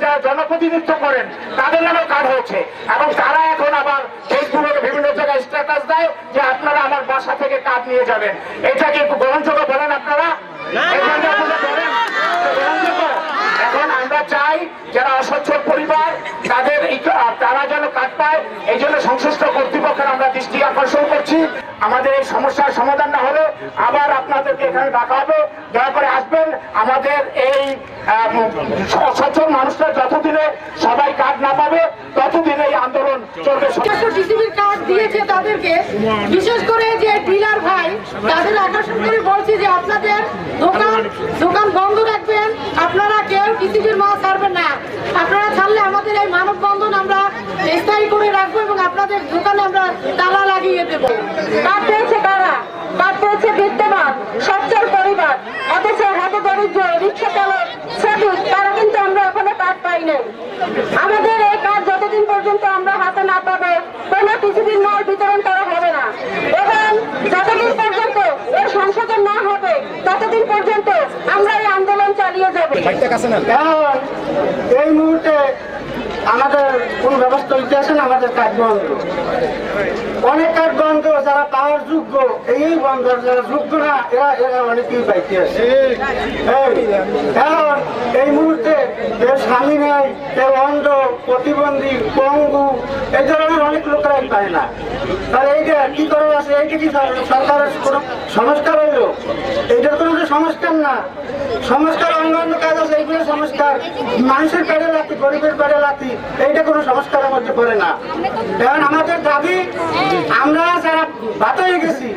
যারা জনপ্রতিনিধিত্ব করেন তাদের নামেও কার্ড হয়েছে, এবং তারা এখন আবার ফেসবুকে বিভিন্ন জায়গায় স্ট্যাটাস দেয় যে আপনারা আমার বাসা থেকে কার্ড নিয়ে যাবেন। এটা কি গ্রহণযোগ্য বলেন আপনারা? এখন আমরা চাই যারা অসচ্ছল পরিবার তাদের তারা যেন কাজ পায়, এই জন্য সংশ্লিষ্ট কর্তৃপক্ষের আমরা দৃষ্টি আকর্ষণ করছি। আমাদের এই সমস্যার সমাধান না হলে আবার আপনাদেরকে এখানে ডাকা হবে, দয়া করে আসবেন। আমাদের এই অসচ্ছল মানুষরা যতদিনে সবাই কার্ড না পাবে ততদিন এই আন্দোলন চলবে। ডিসিবির কার্ড দিয়েছে তাদেরকে, বিশেষ করে যে ডিলার ভাই তাদের আকর্ষণ করে বলছি যে আপনাদের দোকান বন্ধ রাখবেন, আপনারা কেউ ডিসিবির মাল ছাড়বেন না। আপনারা ছাড়লে আমাদের এই মানববন্ধন আমরা স্থায়ী করে রাখবো এবং আপনাদের দোকানে আমরা তালা লাগিয়ে দেবো। কার্ড পেয়েছে কারা? কার্ড পেয়েছে বিদ্যমান সচ্ছল পরিবার, অথচ হাতে দরিদ্র রিক্সা চালক শ্রমিক তারা কিন্তু আমরা এখনো কার্ড পাই নাই। আমাদের এই কার্ড যতদিন পর্যন্ত আমরা হাতে না পাবো কোনো ডিসিবির মাল বিতরণ করা হবে না, এবং যতদিন পর্যন্ত এর সংশোধন না হবে ততদিন পর্যন্ত আমরা এই আন্দোলন চালিয়ে যাব। এই মুহূর্তে আমাদের কোন ব্যবস্থা হইতে আসেন, আমাদের কাজ বন্ধ, অনেক কাজ বন্ধ। যারা পাওয়ার যোগ্য এই বন্ধ, যারা যোগ্য না এরা অনেকেই পাইতে আসে। এখন এই মুহূর্তে কেউ স্বামী নেই, কেউ অন্ধ, প্রতিবন্ধী, পঙ্গু, এই ধরনের অনেক লোকেরাই পায় না। তাহলে এইটা কি করা আছে? এইটা কি সরকারের কোনো সংস্কার হইল? এইটার কোনো সংস্কার না। সংস্কার অন্যান্য কাজ আছে, এইগুলো সংস্কার। মানুষের পেড়ে লাথি, গরিবের পেড়ে লাথি, এইটা কোনো সংস্কারের মধ্যে পড়ে না। এখন আমাদের দাবি, আমরা যারা বাত হয়ে গেছি